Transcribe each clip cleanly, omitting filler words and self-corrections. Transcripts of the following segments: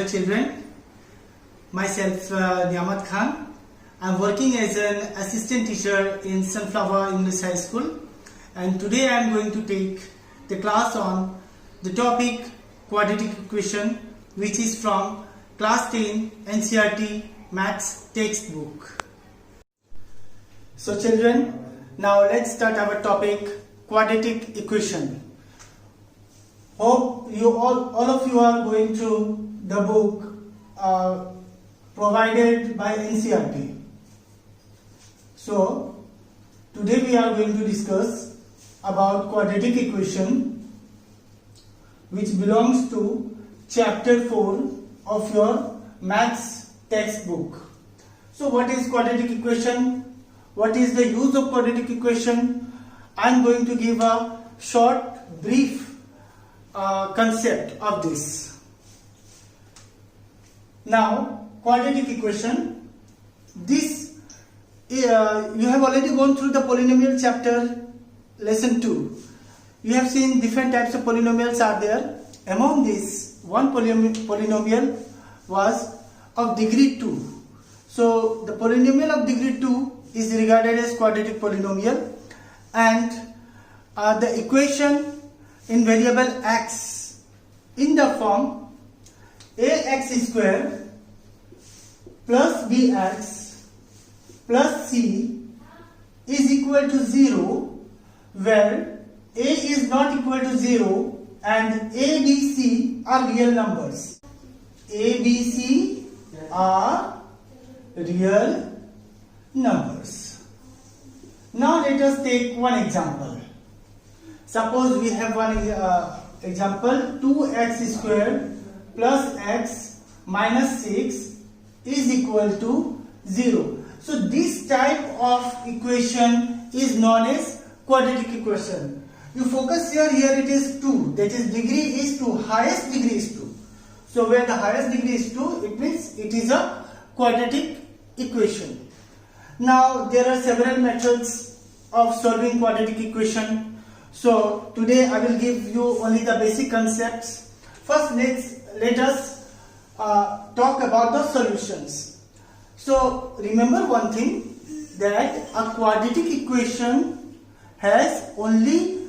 dear children, myself Niamat Khan. I am working as an assistant teacher in Sunflower English High School, and today I am going to take the class on the topic quadratic equation, which is from class 10 NCERT Maths textbook. So children, now let's start our topic quadratic equation. Hope you all of you are going through the book provided by NCERT. So today we are going to discuss about quadratic equation, which belongs to chapter 4 of your maths textbook. So what is quadratic equation? What is the use of quadratic equation? I am going to give a short brief concept of this. Now, quadratic equation, this you have already gone through the polynomial chapter, lesson 2. You have seen different types of polynomials are there. Among these, one polynomial was of degree 2. So the polynomial of degree 2 is regarded as quadratic polynomial, and the equation in variable x in the form ax square plus bx plus c is equal to 0, where a is not equal to 0 and a, b, c are real numbers. A, b, c are real numbers. Now let us take one example. Suppose we have one example, 2x squared plus x minus 6 is equal to 0. So this type of equation is known as quadratic equation. You focus here it is 2, that is degree is 2, highest degree is 2. So where the highest degree is 2, it means it is a quadratic equation. Now there are several methods of solving quadratic equation. So today I will give you only the basic concepts. First let us talk about the solutions. So remember one thing, that a quadratic equation has only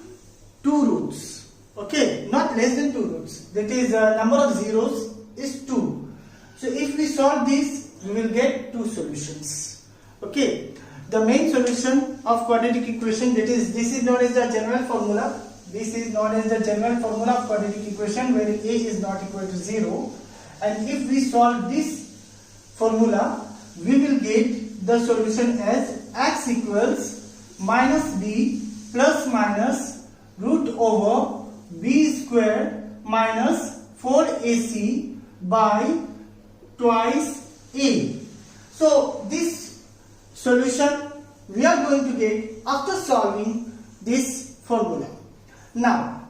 2 roots. Okay, not less than 2 roots. That is, number of zeros is 2. So if we solve this, we will get 2 solutions. Okay. The main solution of quadratic equation, that is, this is known as the general formula. This is known as the general formula of quadratic equation, where a is not equal to 0. And if we solve this formula, we will get the solution as x equals minus b plus minus root over b square minus 4ac by twice a. So this solution we are going to get after solving this formula. Now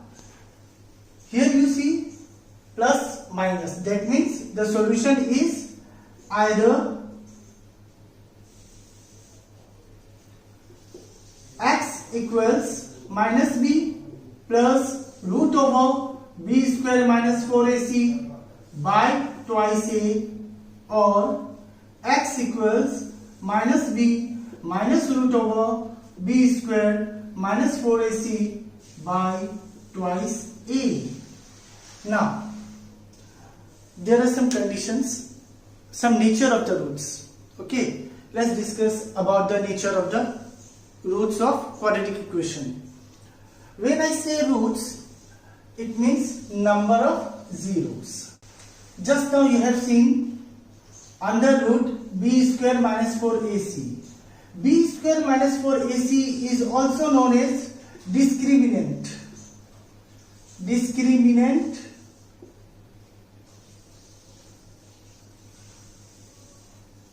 here you see plus minus, that means the solution is either x equals minus b plus root over b square minus 4ac by twice a, or x equals minus b minus root over b square minus 4ac by twice a. Now there are some conditions, some nature of the roots. Okay, let's discuss about the nature of the roots of quadratic equation. When I say roots, it means number of zeros. Just now you have seen under root b square minus 4ac. b square minus 4ac is also known as discriminant. Discriminant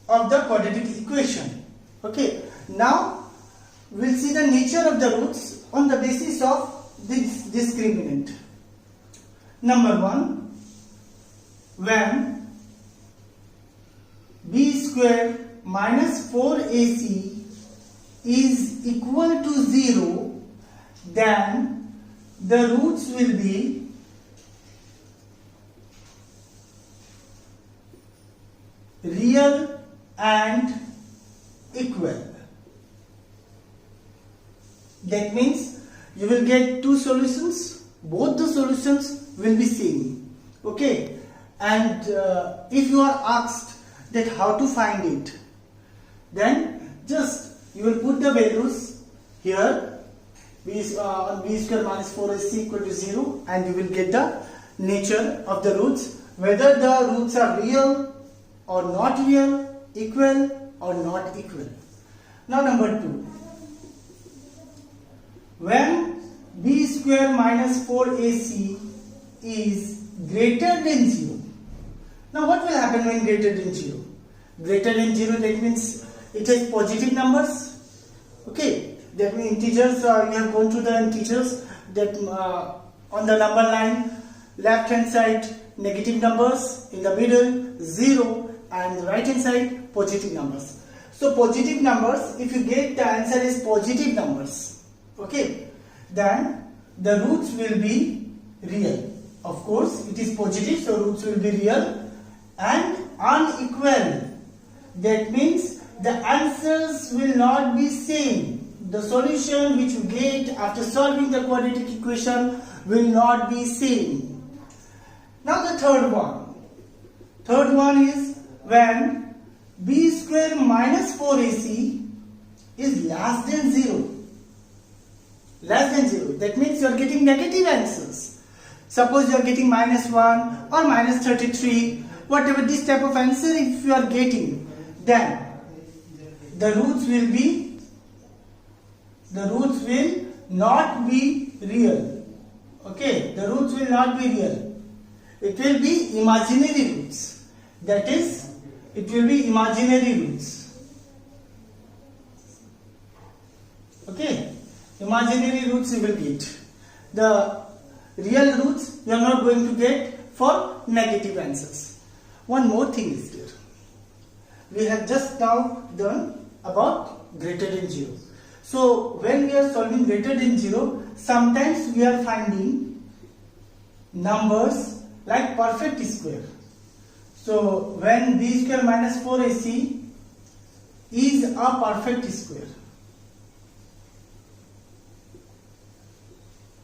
of the quadratic equation. Okay, now we will see the nature of the roots on the basis of this discriminant. Number 1, when b square minus 4ac is equal to 0, then the roots will be real and equal. That means you will get two solutions. Both the solutions will be same. Okay. And if you are asked that how to find it, then just you will put the values here, b square minus 4ac equal to 0, and you will get the nature of the roots, whether the roots are real or not real, equal or not equal. Now number 2. When b square minus 4ac is greater than 0. Now what will happen when greater than 0? Greater than 0, that means it has positive numbers. Okay, that means integers, you have gone through the integers, that on the number line, left hand side negative numbers, in the middle 0, and the right hand side positive numbers. So positive numbers, if you get the answer is positive numbers, okay, then the roots will be real. Of course, it is positive, so roots will be real and unequal. That means the answers will not be same. The solution which you get after solving the quadratic equation will not be same. Now the third one. Third one is when b square minus 4ac is less than 0. Less than 0. That means you are getting negative answers. Suppose you are getting minus 1 or minus 33. Whatever this type of answer if you are getting, then the roots will not be real. Okay, the roots will not be real. It will be imaginary roots. That is, it will be imaginary roots. Okay, imaginary roots you will get. The real roots you are not going to get for negative answers. One more thing is there. We have just now done about greater than 0. So when we are solving greater than 0, sometimes we are finding numbers like perfect square. So when b square minus 4ac is a perfect square.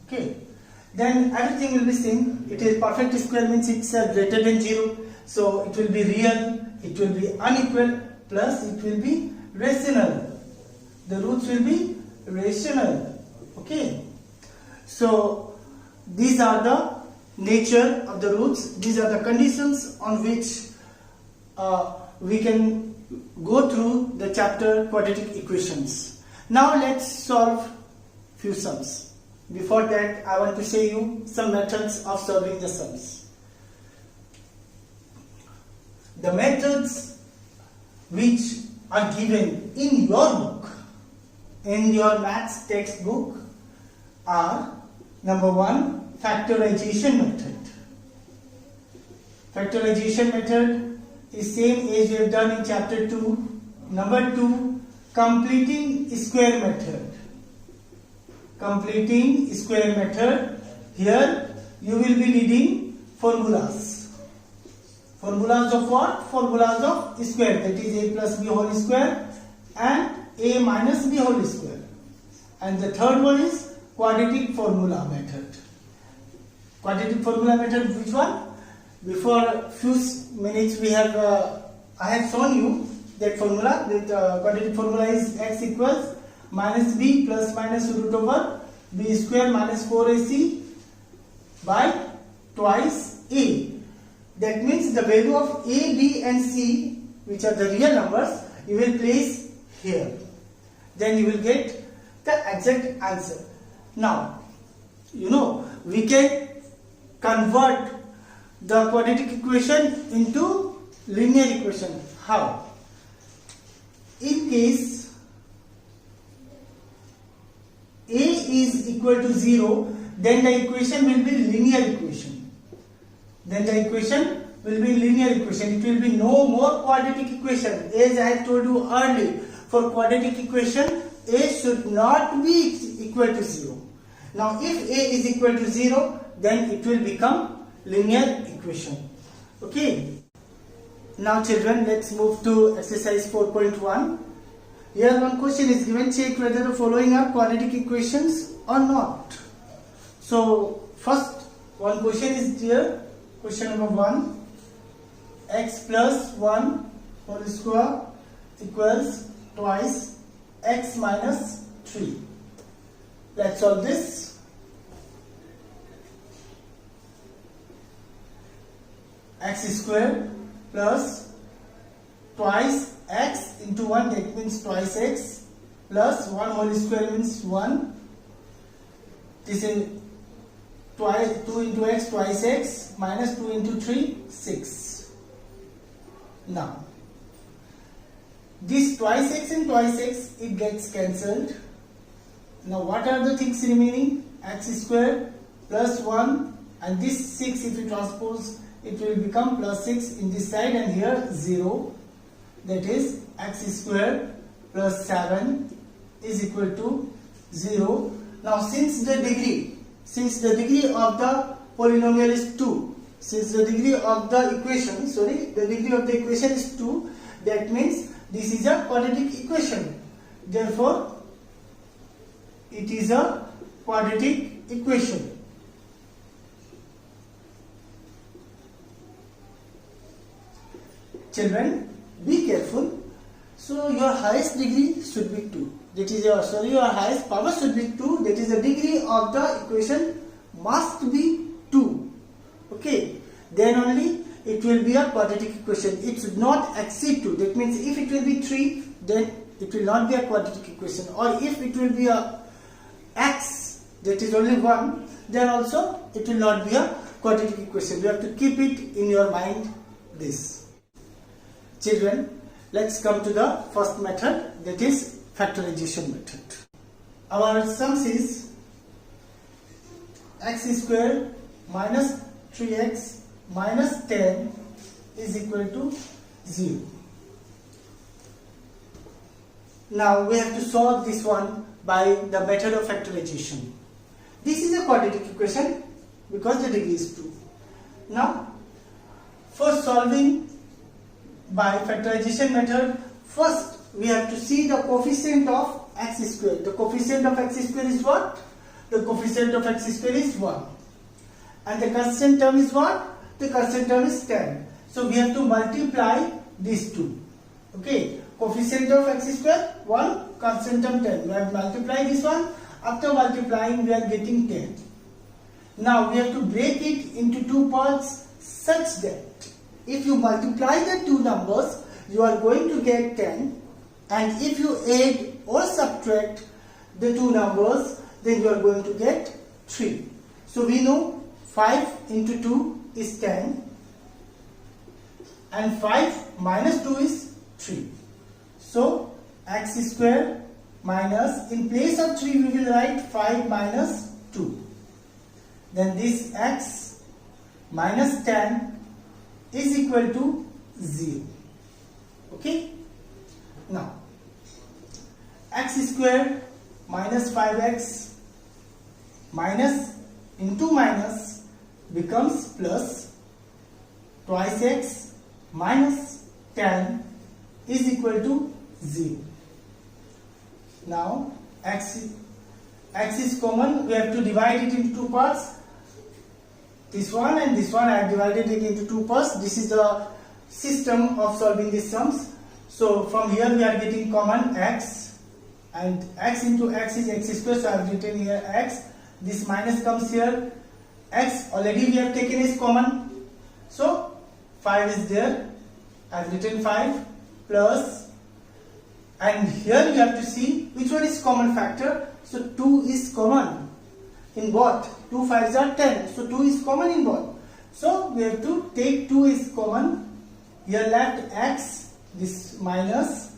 Okay, then everything will be same. It is perfect square means it's greater than 0. So it will be real, it will be unequal, plus it will be rational. The roots will be rational. Okay. So these are the nature of the roots. These are the conditions on which we can go through the chapter quadratic equations. Now let's solve few sums. Before that, I want to show you some methods of solving the sums. The methods which are given in your book, in your maths textbook, are number 1, factorization method. Factorization method is same as we have done in chapter 2. Number 2, completing square method. Completing square method. Here you will be reading formulas. Formulas of what? Formulas of square, that is a plus b whole square and a minus b whole square. And the third one is quadratic formula method. Quadratic formula method, which one? Before few minutes we have I have shown you that formula, that quadratic formula is x equals minus b plus minus root over b square minus 4ac by twice a. That means the value of a, b and c, which are the real numbers, you will place here. Then you will get the exact answer. Now, you know, we can convert the quadratic equation into linear equation. How? In case a is equal to 0, then the equation will be linear equation. Then the equation will be linear equation. It will be no more quadratic equation. As I have told you earlier, for quadratic equation, a should not be equal to 0. Now, if a is equal to 0, then it will become linear equation. Okay. Now children, let's move to exercise 4.1. Here one question is given, check whether the following are quadratic equations or not. So first one question is here, question number 1, x plus 1 whole square equals twice x minus 3. Let's solve this. X square plus twice x into 1, that means twice x, plus 1 whole square means 1. This is twice 2 into x, twice x, minus 2 into 3, 6. Now this twice x and twice x, it gets cancelled. Now what are the things remaining? X square plus 1, and this 6 if you transpose, it will become plus 6 in this side, and here 0. That is x square plus 7 is equal to 0. Now since the degree of the polynomial is 2, since the degree of the equation, is 2, that means this is a quadratic equation. Therefore, it is a quadratic equation. Children, be careful. So your highest degree should be 2. That is your highest power should be 2. That is the degree of the equation must be 2. Okay. Then only it will be a quadratic equation. It should not exceed 2. That means if it will be 3, then it will not be a quadratic equation. Or if it will be a x, that is only 1, then also it will not be a quadratic equation. You have to keep it in your mind, this. Children, let's come to the first method, that is factorization method. Our sum is x square minus 3x minus 10 is equal to 0. Now we have to solve this one by the method of factorization. This is a quadratic equation because the degree is 2. Now for solving by factorization method, first we have to see the coefficient of x square. The coefficient of x square is what? The coefficient of x square is 1. And the constant term is what? The constant term is 10. So we have to multiply these two. Okay. Coefficient of x square 1, constant term 10. We have to multiply this one. After multiplying, we are getting 10. Now we have to break it into two parts such that if you multiply the two numbers, you are going to get 10, and if you add or subtract the two numbers, then you are going to get 3. So we know 5 into 2 is 10, and 5 minus 2 is 3. So x square minus, in place of 3 we will write 5 minus 2. Then this x minus 10 is equal to 0. Okay. Now x square minus 5x minus into minus becomes plus, twice x minus 10 is equal to 0. Now x is common, we have to divide it into two parts. This one and this one, I have divided it into two parts. This is the system of solving these sums. So from here we are getting common x, and x into x is x square, so I have written here x. This minus comes here. X already we have taken is common, so 5 is there. I have written 5 plus, and here you have to see which one is common factor. So 2 is common in both. 2 5s are 10, so 2 is common in both. So we have to take 2 is common. Here left x, this minus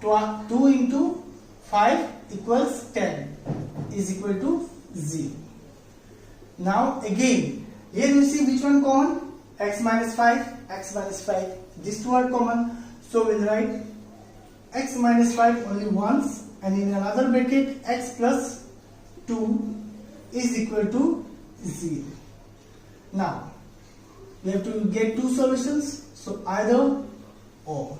2 into 5 equals 10 is equal to 0. Now again, here you see which one common? X minus 5, x minus 5. These two are common. So we'll write x minus 5 only once, and in another bracket x plus 2 is equal to 0. Now we have to get two solutions. So either or.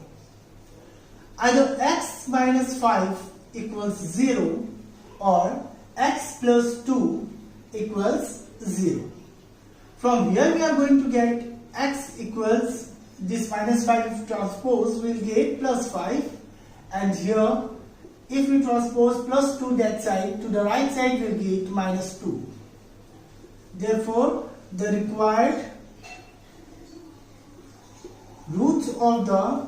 Either x minus 5 equals 0 or x plus 2 equals 0. From here we are going to get x equals this minus 5 transpose, we will get plus 5, and here if we transpose plus 2 that side, to the right side we will get minus 2. Therefore the required roots of the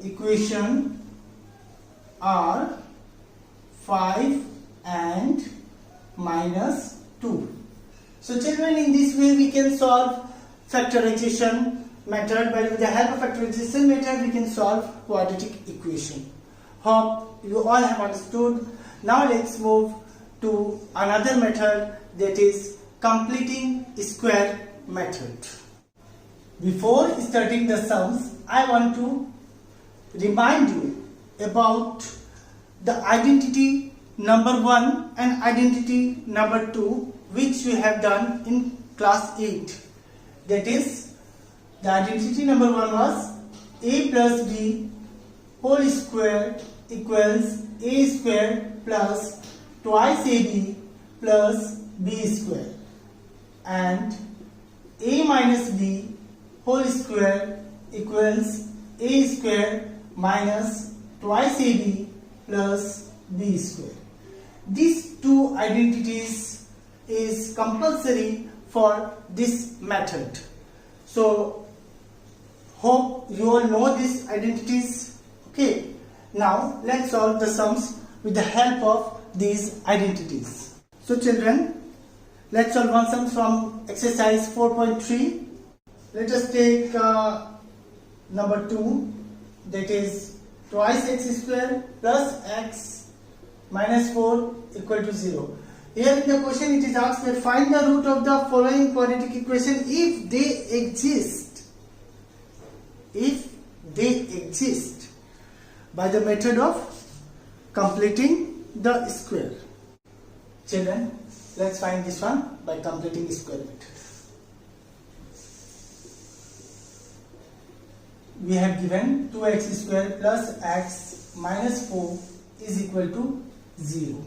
equation are 5 and minus 2. So children, in this way we can solve factorization method. With the help of factorization method we can solve quadratic equation. Hope you all have understood. Now let's move to another method, that is completing square method. Before starting the sums, I want to remind you about the identity number 1 and identity number 2, which we have done in class 8. That is, the identity number 1 was a plus b whole square equals a square plus twice ab plus b square, and a minus b whole square equals a square minus twice ab plus b square. These two identities is compulsory for this method. So hope you all know these identities. Okay, now let's solve the sums with the help of these identities. So children, let's solve one sum from exercise 4.3. Let us take number 2, that is twice x square plus x minus 4 equal to 0. Here in the question it is asked that find the root of the following quadratic equation if they exist. If they exist, by the method of completing the square. Children, let's find this one by completing square method. We have given 2x square plus x minus 4 is equal to 0.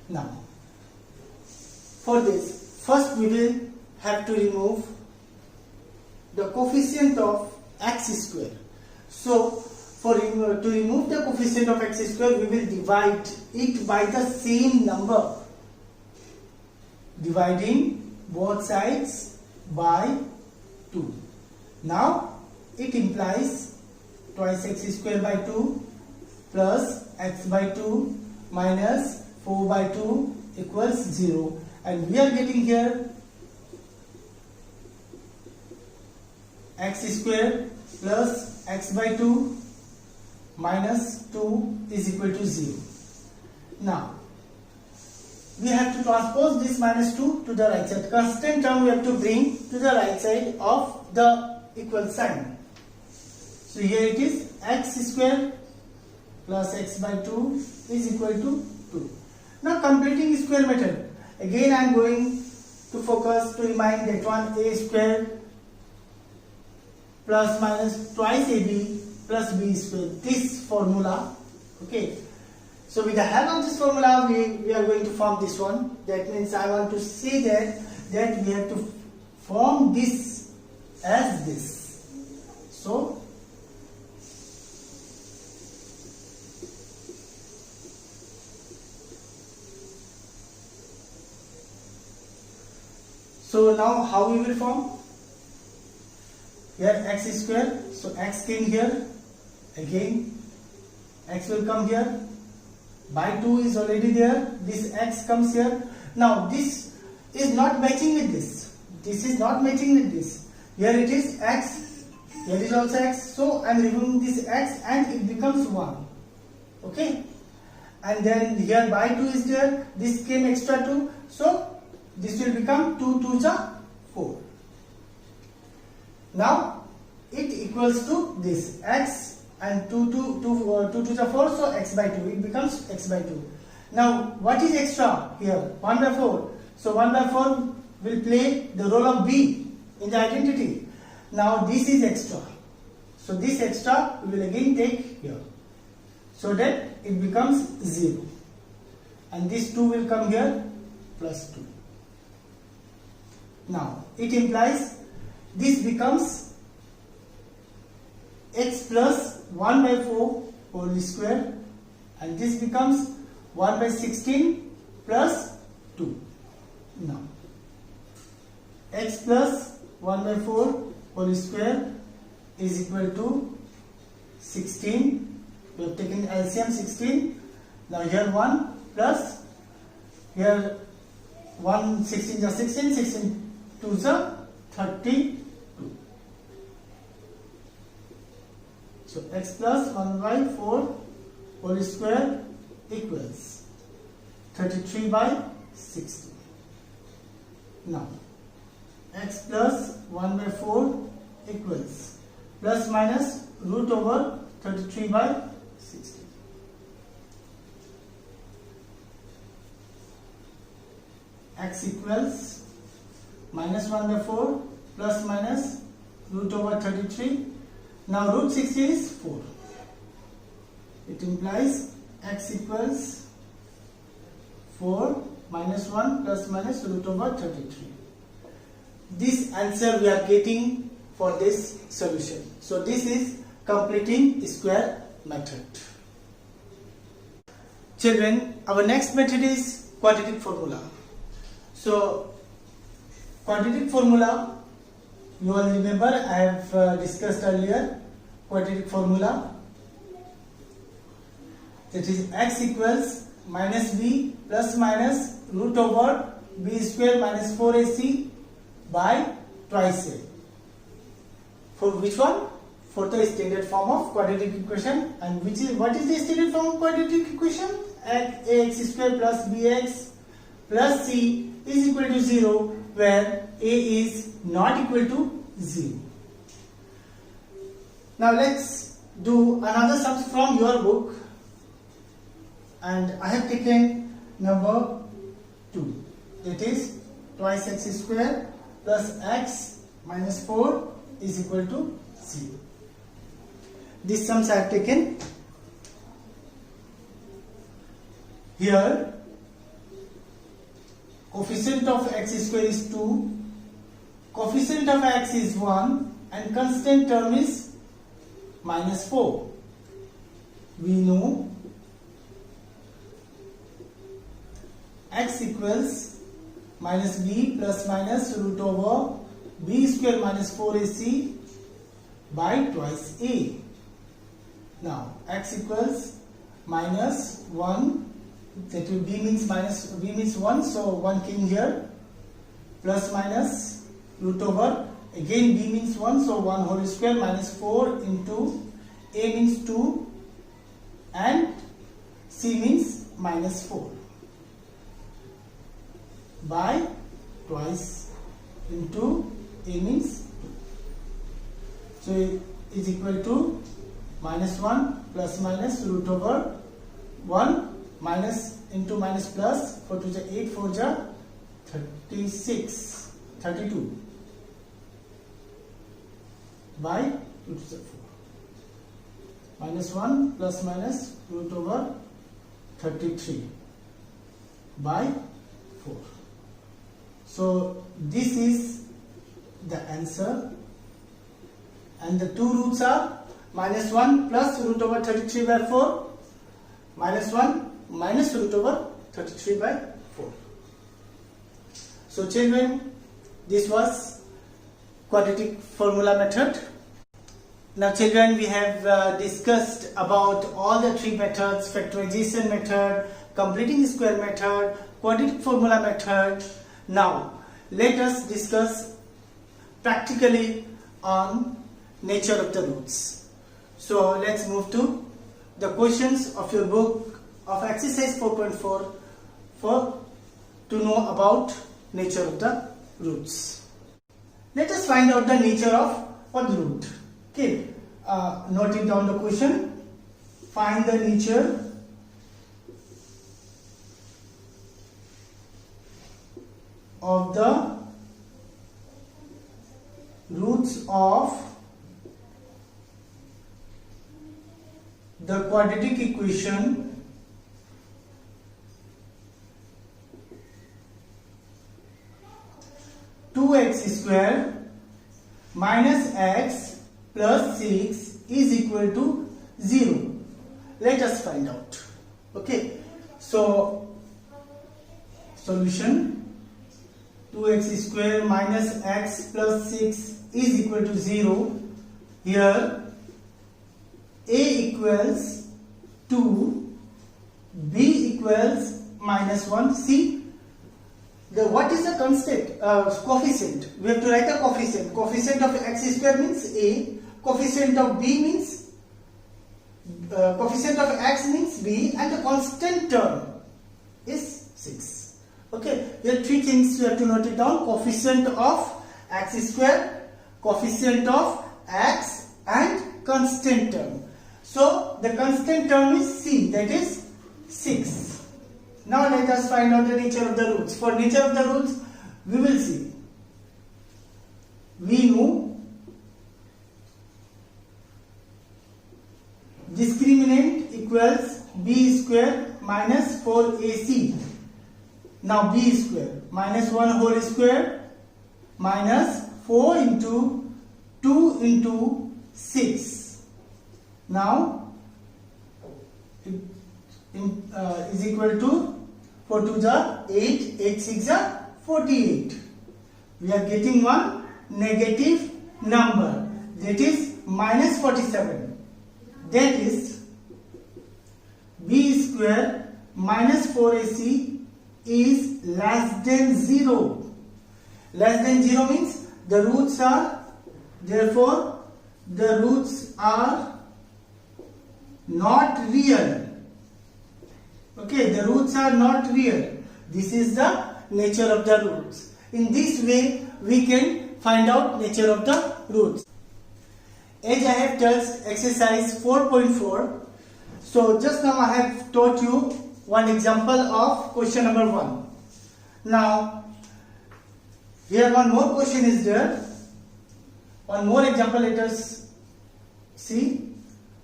Now, for this, first we will have to remove the coefficient of x square. So, to remove the coefficient of x square, we will divide it by the same number, dividing both sides by 2. Now, it implies twice x square by 2 plus x by 2 minus 4 by 2 equals 0, and we are getting here x square plus x by 2 minus 2 is equal to 0. Now we have to transpose this minus 2 to the right side. Constant term we have to bring to the right side of the equal sign. So here it is x square plus x by 2 is equal to 2. Now completing square method. Again I am going to focus to remind that one, a square plus minus twice ab plus b square. This formula. Okay. So with the help of this formula we are going to form this one. That means I want to say that we have to form this as this. So now how we will form? Here x square, so x came here, again x will come here, by 2 is already there, this x comes here. Now this is not matching with this, this is not matching with this. Here it is x, here is also x, so I am removing this x and it becomes 1. Okay, and then here by 2 is there, this came extra 2, so this will become 2 2s are 4. Now it equals to this x, and 2 2s are 4, so x by 2, it becomes x by 2. Now what is extra here? 1 by 4. So 1 by 4 will play the role of b. in the identity. Now this is extra. So this extra we will again take here. So that it becomes 0. And this 2 will come here plus 2. Now it implies this becomes x plus 1 by 4 whole square, and this becomes 1 by 16 plus 2. Now x plus 1 by 4 whole square is equal to 16. We have taken LCM 16. Now here 1 plus here 1 16 is 16, 16 2 is 32. So x plus 1 by 4 whole square equals 33 by 60. Now x plus 1 by 4 equals plus minus root over 33 by 60. X equals minus 1 by 4 plus minus root over 33. Now root 60 is 4. It implies x equals 4 minus 1 plus minus root over 33. This answer we are getting for this solution. So this is completing square method. Children, our next method is quadratic formula. So quadratic formula, you all remember I have discussed earlier. Quadratic formula, that is x equals minus b plus minus root over b square minus 4ac by twice a. For which one? For the standard form of quadratic equation. And what is the standard form of quadratic equation? Ax square plus bx plus c is equal to 0, where a is not equal to 0. Now let's do another sums from your book, and I have taken number 2, that is twice x square plus x minus 4 is equal to 0. These sums I have taken. Here coefficient of x square is 2, coefficient of x is 1, and constant term is minus 4. We know x equals minus b plus minus root over b square minus 4ac by twice a. Now x equals minus 1, that will b means minus, b means 1, so 1 came here, plus minus root over, again b means 1, so 1 whole square minus 4 into a means 2 and c means minus 4 by twice into a means 2. So it is equal to minus 1 plus minus root over 1 minus into minus plus, 4 to the 8, 4 ja 36, 32 by 2 to the 4. Minus 1 plus minus root over 33 by 4. So this is the answer, and the two roots are minus 1 plus root over 33 by 4, minus 1 minus root over 33 by 4. So children, this was quadratic formula method. Now children, we have discussed about all the three methods: factorization method, completing square method, quadratic formula method. Now let us discuss practically on nature of the roots. So let's move to the questions of your book of exercise 4.4 for to know about nature of the roots. Let us find out the nature of one root. Okay, noting down the question. Find the nature of the roots of the quadratic equation two x square minus x plus 6 is equal to 0. Let us find out. Okay, so solution 2x square minus x plus 6 is equal to 0. Here a equals 2, b equals minus 1. See, what is the constant? Coefficient. We have to write a coefficient. Coefficient of x square means a, coefficient of b means coefficient of x means b, and the constant term is 6. Okay, here three things you have to note it down: coefficient of x square, coefficient of x, and constant term. So the constant term is c, that is 6. Now let us find out the nature of the roots. For nature of the roots, we will see. We know discriminant equals b square minus 4ac. Now b square minus 1 whole square minus 4 into 2 into 6. Now is equal to 4 2 are 8, 8 6 are 48. We are getting one negative number, that is minus 47. That is b square minus 4ac is less than 0. Less than 0 means the roots are, therefore the roots are not real. Okay, the roots are not real. This is the nature of the roots. In this way, we can find out nature of the roots. As I have touched exercise 4.4, so just now I have taught you one example of question number 1. Now, here one more question is there. One more example, let us see.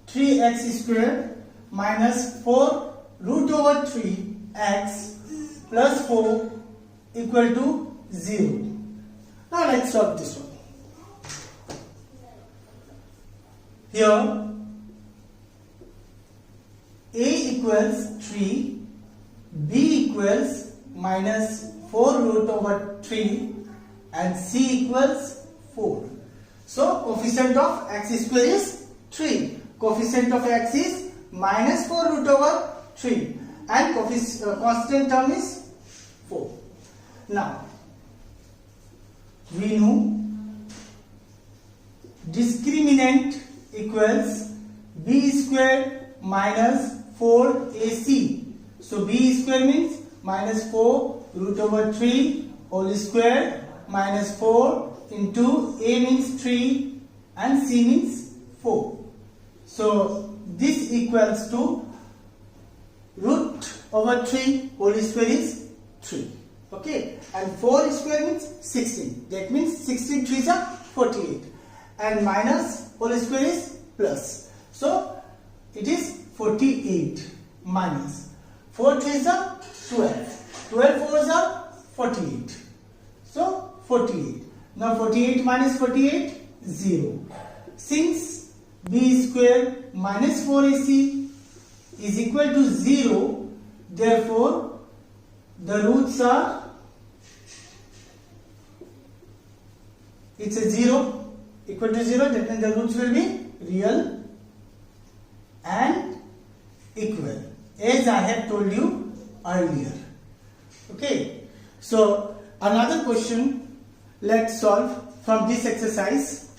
3x square minus 4 root over 3x plus 4 equal to 0. Now let's solve this one. Here a equals 3, b equals minus 4 root over 3 and c equals 4. So coefficient of x square is 3. Coefficient of x is minus 4 root over 3 and constant term is 4. Now we know discriminant equals b square minus 4ac. So b square means minus 4 root over 3 whole square minus 4 into a means 3 and c means 4. So this equals to root over 3 whole square is 3. Okay, and 4 square means 16. That means 16 3s are 48. And minus whole square is plus. So it is 48 minus 4 3s are 12. 12 4s are 48. So 48. Now 48 minus 48, 0. Since b square minus 4ac is equal to 0, therefore the roots are, it's a 0, equal to 0, that means the roots will be real and equal, as I have told you earlier. Okay, so another question let's solve from this exercise.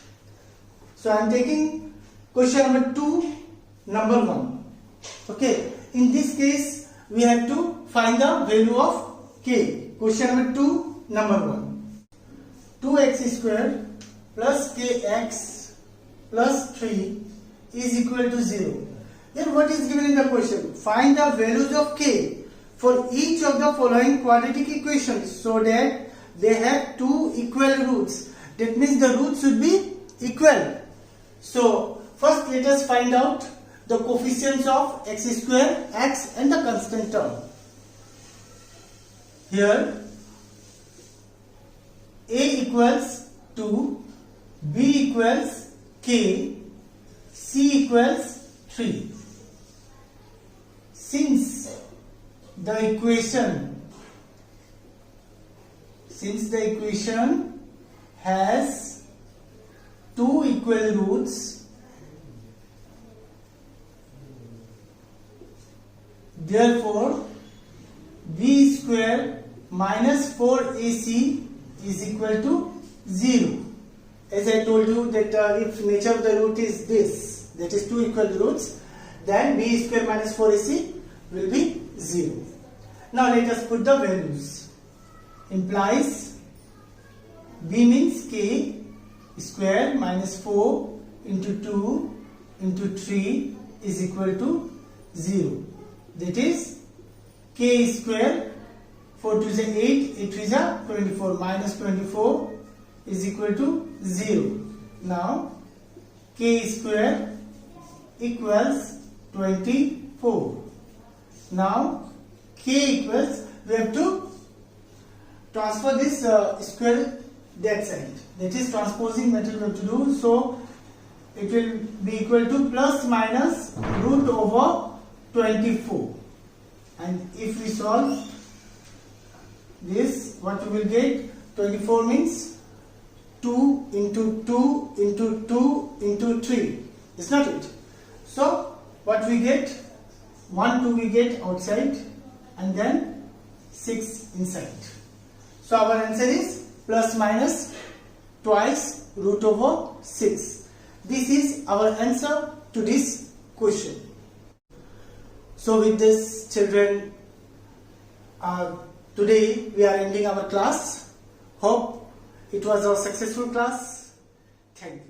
So I am taking question number 2, number 1. Okay, in this case we have to find the value of k. Question number 2, number 1. 2x square plus kx plus 3 is equal to 0. Here what is given in the question? Find the values of k for each of the following quadratic equations so that they have two equal roots. That means the roots should be equal. So first let us find out the coefficients of x square, x and the constant term. Here a equals 2, b equals k, c equals 3. Since the equation has two equal roots, therefore b square minus 4ac is equal to 0. As I told you that if nature of the root is this, that is two equal roots, then b square minus 4ac will be 0. Now let us put the values. Implies b means k square minus 4 into 2 into 3 is equal to 0. That is k square, 4 to is 8, 8 is 24, minus 24 is equal to 0. Now k square equals 24. Now k equals, we have to transfer this square that side. That is transposing method we have to do. So it will be equal to plus minus root over 24. And if we solve this, what we will get? 24 means 2 into 2 into 2 into 3. Is not it? So what we get? 1, 2 we get outside and then 6 inside. So our answer is plus minus twice root over 6. This is our answer to this question. So with this, children, today we are ending our class. Hope it was a successful class. Thank you.